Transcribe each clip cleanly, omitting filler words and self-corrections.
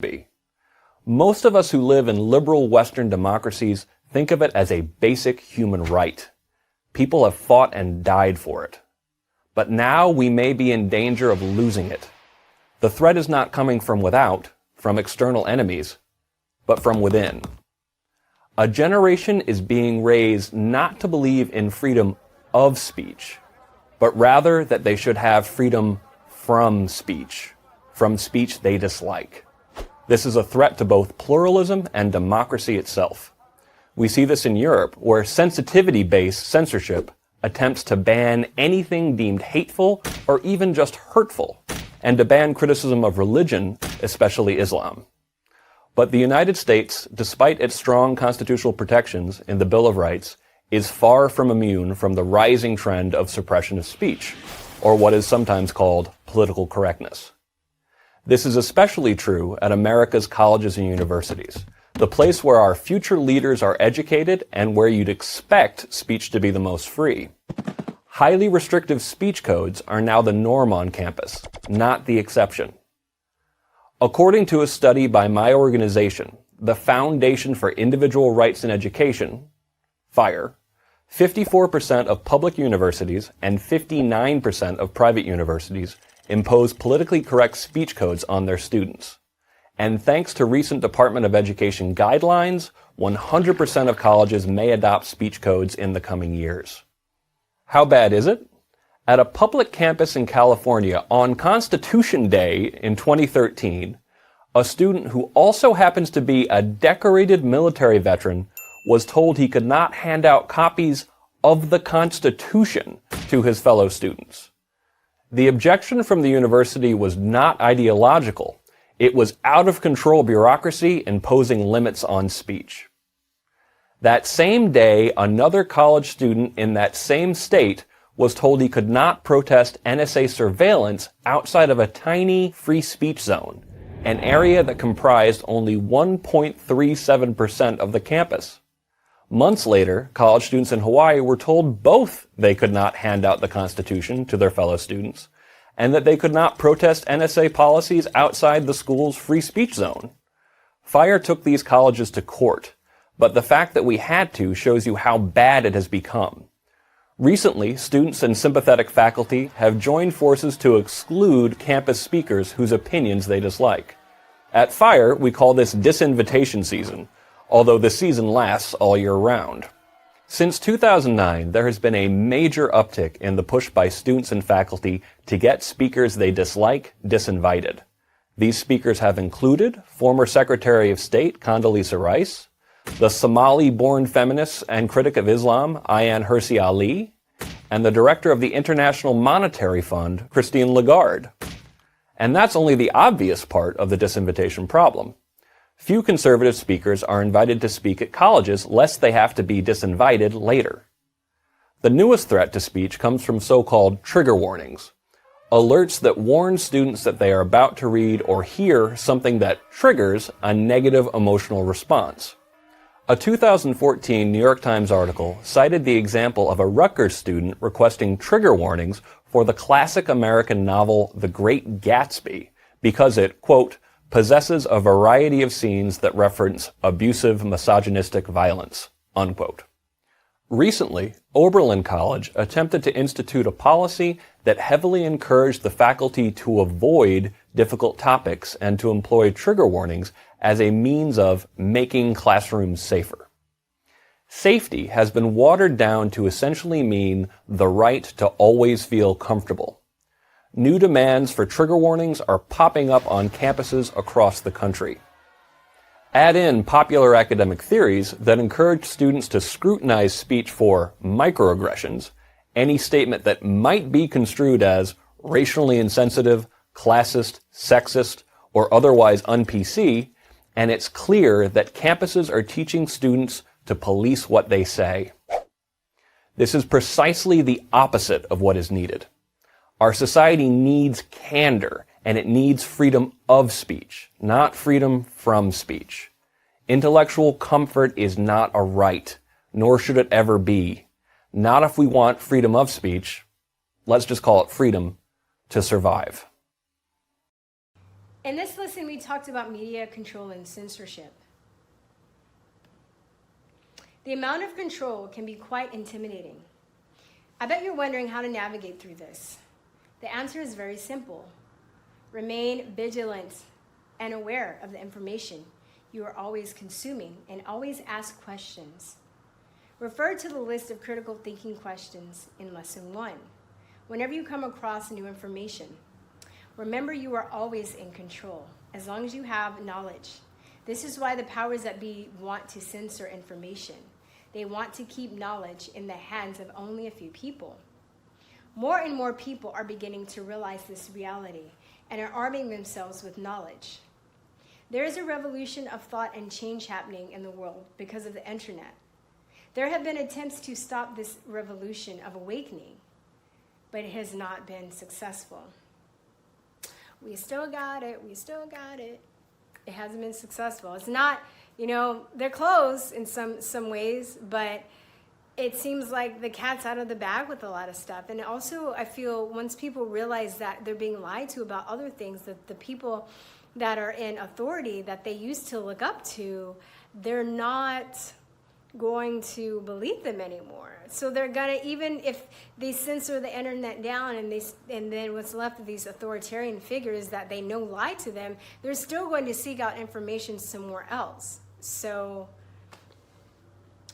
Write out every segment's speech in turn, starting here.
be. Most of us who live in liberal Western democracies think of it as a basic human right. People have fought and died for it. But now we may be in danger of losing it. The threat is not coming from without, from external enemies, but from within. A generation is being raised not to believe in freedom of speech, but rather that they should have freedom from speech they dislike. This is a threat to both pluralism and democracy itself. We see this in Europe, where sensitivity-based censorship attempts to ban anything deemed hateful or even just hurtful, and to ban criticism of religion, especially Islam. But the United States, despite its strong constitutional protections in the Bill of Rights, is far from immune from the rising trend of suppression of speech, or what is sometimes called political correctness. This is especially true at America's colleges and universities, the place where our future leaders are educated and where you'd expect speech to be the most free. Highly restrictive speech codes are now the norm on campus, not the exception. According to a study by my organization, the Foundation for Individual Rights in Education, FIRE, 54% of public universities and 59% of private universities impose politically correct speech codes on their students. And thanks to recent Department of Education guidelines, 100% of colleges may adopt speech codes in the coming years. How bad is it? At a public campus in California on Constitution Day in 2013, a student who also happens to be a decorated military veteran was told he could not hand out copies of the Constitution to his fellow students. The objection from the university was not ideological. It was out-of-control bureaucracy imposing limits on speech. That same day, another college student in that same state was told he could not protest NSA surveillance outside of a tiny free speech zone, an area that comprised only 1.37% of the campus. Months later, college students in Hawaii were told both they could not hand out the Constitution to their fellow students, and that they could not protest NSA policies outside the school's free speech zone. FIRE took these colleges to court, but the fact that we had to shows you how bad it has become. Recently, students and sympathetic faculty have joined forces to exclude campus speakers whose opinions they dislike. At FIRE, we call this disinvitation season, although the season lasts all year round. Since 2009, there has been a major uptick in the push by students and faculty to get speakers they dislike disinvited. These speakers have included former Secretary of State Condoleezza Rice, the Somali-born feminist and critic of Islam Ayaan Hirsi Ali, and the director of the International Monetary Fund, Christine Lagarde. And that's only the obvious part of the disinvitation problem. Few conservative speakers are invited to speak at colleges lest they have to be disinvited later. The newest threat to speech comes from so-called trigger warnings, alerts that warn students that they are about to read or hear something that triggers a negative emotional response. A 2014 New York Times article cited the example of a Rutgers student requesting trigger warnings for the classic American novel The Great Gatsby because it, quote, possesses a variety of scenes that reference abusive, misogynistic violence, unquote. Recently, Oberlin College attempted to institute a policy that heavily encouraged the faculty to avoid difficult topics and to employ trigger warnings as a means of making classrooms safer. Safety has been watered down to essentially mean the right to always feel comfortable. New demands for trigger warnings are popping up on campuses across the country. Add in popular academic theories that encourage students to scrutinize speech for microaggressions, any statement that might be construed as racially insensitive, classist, sexist, or otherwise un-PC, and it's clear that campuses are teaching students to police what they say. This is precisely the opposite of what is needed. Our society needs candor, and it needs freedom of speech, not freedom from speech. Intellectual comfort is not a right, nor should it ever be. Not if we want freedom of speech. Let's just call it freedom to survive. In this lesson, we talked about media control and censorship. The amount of control can be quite intimidating. I bet you're wondering how to navigate through this. The answer is very simple. Remain vigilant and aware of the information you are always consuming, and always ask questions. Refer to the list of critical thinking questions in Lesson 1. Whenever you come across new information, remember you are always in control, as long as you have knowledge. This is why the powers that be want to censor information. They want to keep knowledge in the hands of only a few people. More and more people are beginning to realize this reality and are arming themselves with knowledge. There is a revolution of thought and change happening in the world because of the internet. There have been attempts to stop this revolution of awakening, but it has not been successful. We still got it. It hasn't been successful. It's not, they're close in some ways, but it seems like the cat's out of the bag with a lot of stuff. And also, I feel once people realize that they're being lied to about other things, that the people that are in authority that they used to look up to, they're not going to believe them anymore. So they're gonna, even if they censor the internet down and then what's left of these authoritarian figures that they know lie to them, they're still going to seek out information somewhere else. So,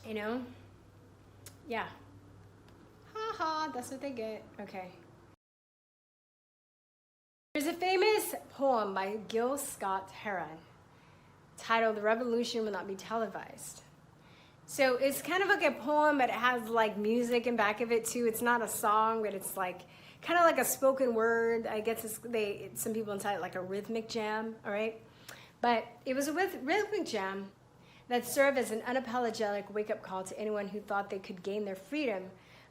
yeah. Ha ha, that's what they get. Okay. There's a famous poem by Gil Scott Heron titled "The Revolution Will Not Be Televised." So it's kind of like a poem, but it has like music in back of it too. It's not a song, but it's like kind of like a spoken word. I guess some people entitle it like a rhythmic jam, all right? But it was a rhythmic jam that served as an unapologetic wake-up call to anyone who thought they could gain their freedom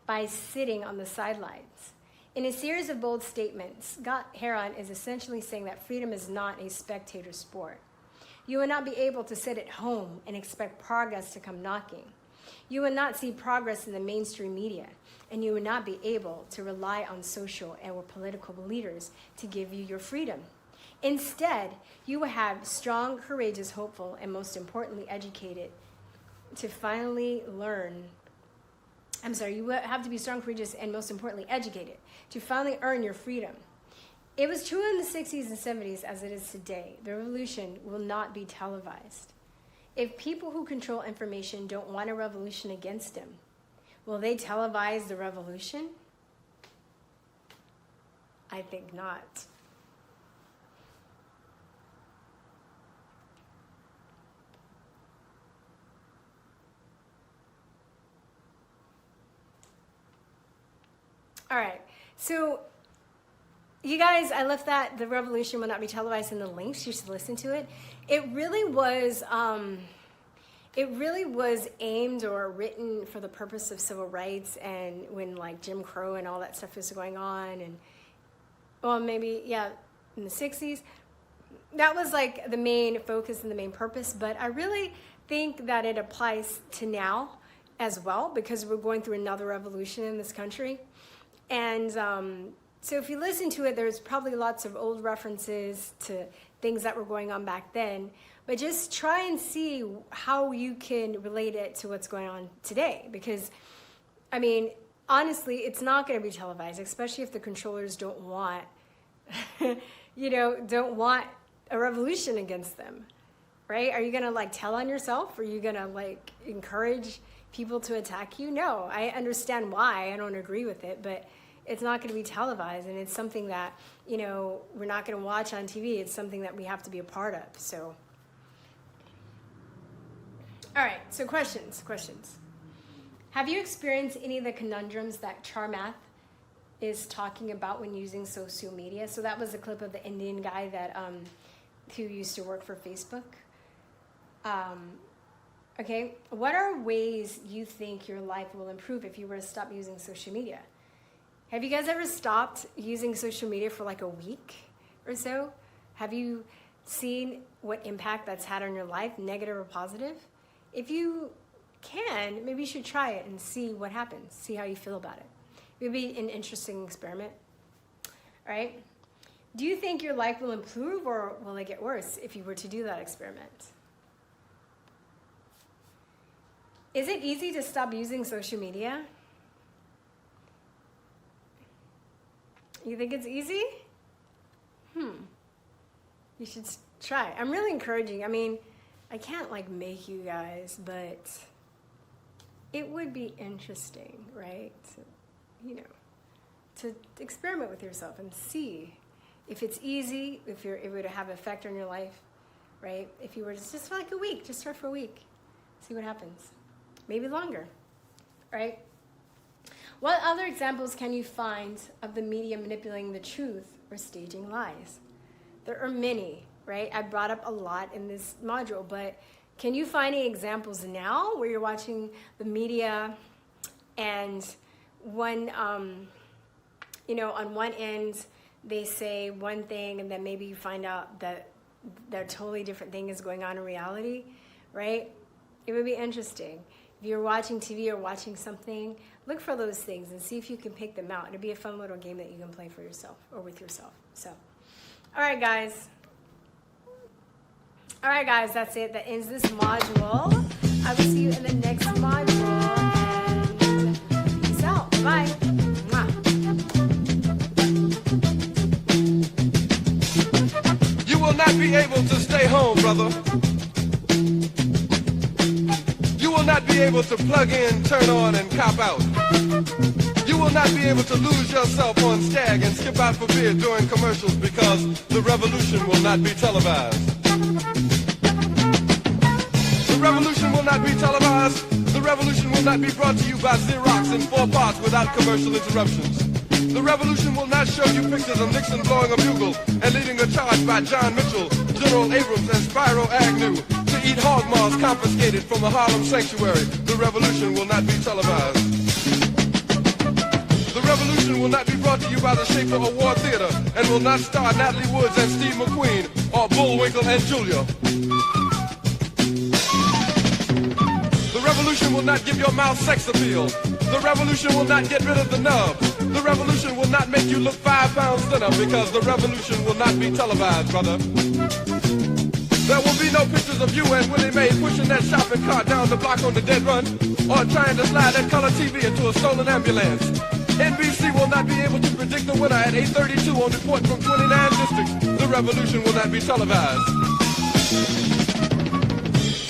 by sitting on the sidelines. In a series of bold statements, Scott Heron is essentially saying that freedom is not a spectator sport. You will not be able to sit at home and expect progress to come knocking. You will not see progress in the mainstream media, and you will not be able to rely on social and or political leaders to give you your freedom. Instead, you will have strong, courageous, hopeful, and most importantly, educated to finally learn. You will have to be strong, courageous, and most importantly, educated to finally earn your freedom. It was true in the 60s and 70s as it is today. The revolution will not be televised. If people who control information don't want a revolution against them, will they televise the revolution? I think not. All right, so you guys, I left that "The Revolution Will Not Be Televised" in the links. You should listen to it. It really was aimed or written for the purpose of civil rights, and when like Jim Crow and all that stuff was going on, and in the 60s, that was like the main focus and the main purpose. But I really think that it applies to now as well, because we're going through another revolution in this country. And so if you listen to it, there's probably lots of old references to things that were going on back then, but just try and see how you can relate it to what's going on today. Because, honestly, it's not going to be televised, especially if the controllers don't want, don't want a revolution against them, right? Are you going to tell on yourself? Are you going to encourage people to attack you? No, I understand why. I don't agree with it, but it's not going to be televised, and it's something that, we're not going to watch on TV. It's something that we have to be a part of. So, all right, so questions. Have you experienced any of the conundrums that Charmath is talking about when using social media? So that was a clip of the Indian guy that who used to work for Facebook. Okay, what are ways you think your life will improve if you were to stop using social media? Have you guys ever stopped using social media for a week or so? Have you seen what impact that's had on your life, negative or positive? If you can, maybe you should try it and see what happens, see how you feel about it. Maybe an interesting experiment, all right? Do you think your life will improve or will it get worse if you were to do that experiment? Is it easy to stop using social media? You think it's easy? You should try. I'm really encouraging. I mean, I can't like make you guys, but it would be interesting, right? To experiment with yourself and see if it's easy, if it would have an effect on your life, right? If you were just for like a week, just start for a week, see what happens. Maybe longer, right? What other examples can you find of the media manipulating the truth or staging lies? There are many, right? I brought up a lot in this module, but can you find any examples now where you're watching the media and one, on one end they say one thing and then maybe you find out that a totally different thing is going on in reality, right? It would be interesting. If you're watching TV or watching something, look for those things and see if you can pick them out. It'll be a fun little game that you can play for yourself or with yourself. So, all right, guys. All right, guys, that's it. That ends this module. I will see you in the next module. And peace out. Bye. Mwah. You will not be able to stay home, brother. You will not be able to plug in, turn on, and cop out. You will not be able to lose yourself on Stag and skip out for beer during commercials because the revolution will not be televised. The revolution will not be televised. The revolution will not be brought to you by Xerox in 4 parts without commercial interruptions. The revolution will not show you pictures of Nixon blowing a bugle and leading a charge by John Mitchell, General Abrams, and Spyro Agnew to eat hog maws confiscated from a Harlem sanctuary. The revolution will not be televised. The revolution will not be brought to you by the Schaefer Award Theater and will not star Natalie Woods and Steve McQueen or Bullwinkle and Julia. The revolution will not give your mouth sex appeal. The revolution will not get rid of the nub. The revolution will not make you look 5 pounds thinner because the revolution will not be televised, brother. There will be no pictures of you and Willie Mae pushing that shopping cart down the block on the dead run or trying to slide that color TV into a stolen ambulance. NBC will not be able to predict the winner at 8:32 on report from 29 districts. The revolution will not be televised.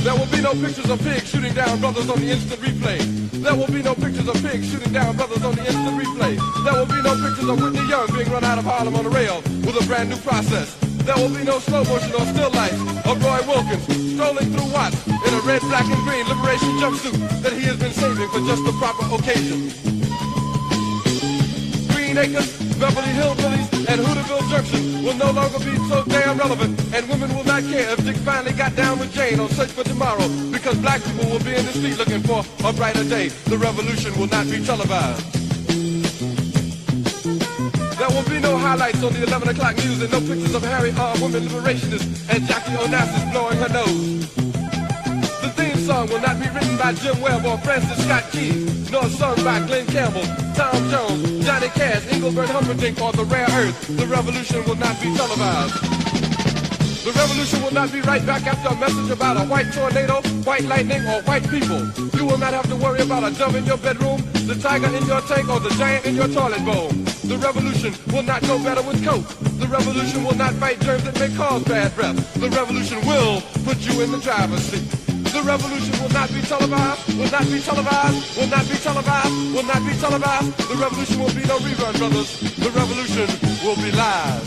There will be no pictures of pigs shooting down brothers on the instant replay. There will be no pictures of pigs shooting down brothers on the instant replay. There will be no pictures of Whitney Young being run out of Harlem on a rail with a brand new process. There will be no slow motion or still life of Roy Wilkins strolling through Watts in a red, black, and green liberation jumpsuit that he has been saving for just the proper occasion. Green Acres, Beverly Hillbillies, and Hooterville Junction will no longer be so damn relevant, and women will not care if Dick finally got down with Jane on Search for Tomorrow, because black people will be in the street looking for a brighter day. The revolution will not be televised. There will be no highlights on the 11 o'clock news and no pictures of Harry R. Women liberationists and Jackie Onassis blowing her nose. The theme song will not be written by Jim Webb or Francis Scott Key, nor sung by Glenn Campbell, Tom Jones, Johnny Cash, Engelbert Humperdinck, or The Rare Earth. The revolution will not be televised. The revolution will not be right back after a message about a white tornado, white lightning, or white people. You will not have to worry about a dove in your bedroom, the tiger in your tank, or the giant in your toilet bowl. The revolution will not go better with Coke. The revolution will not fight germs that may cause bad breath. The revolution will put you in the driver's seat. The revolution will not be televised, will not be televised, will not be televised, will not be televised. The revolution will be no rerun, brothers. The revolution will be live.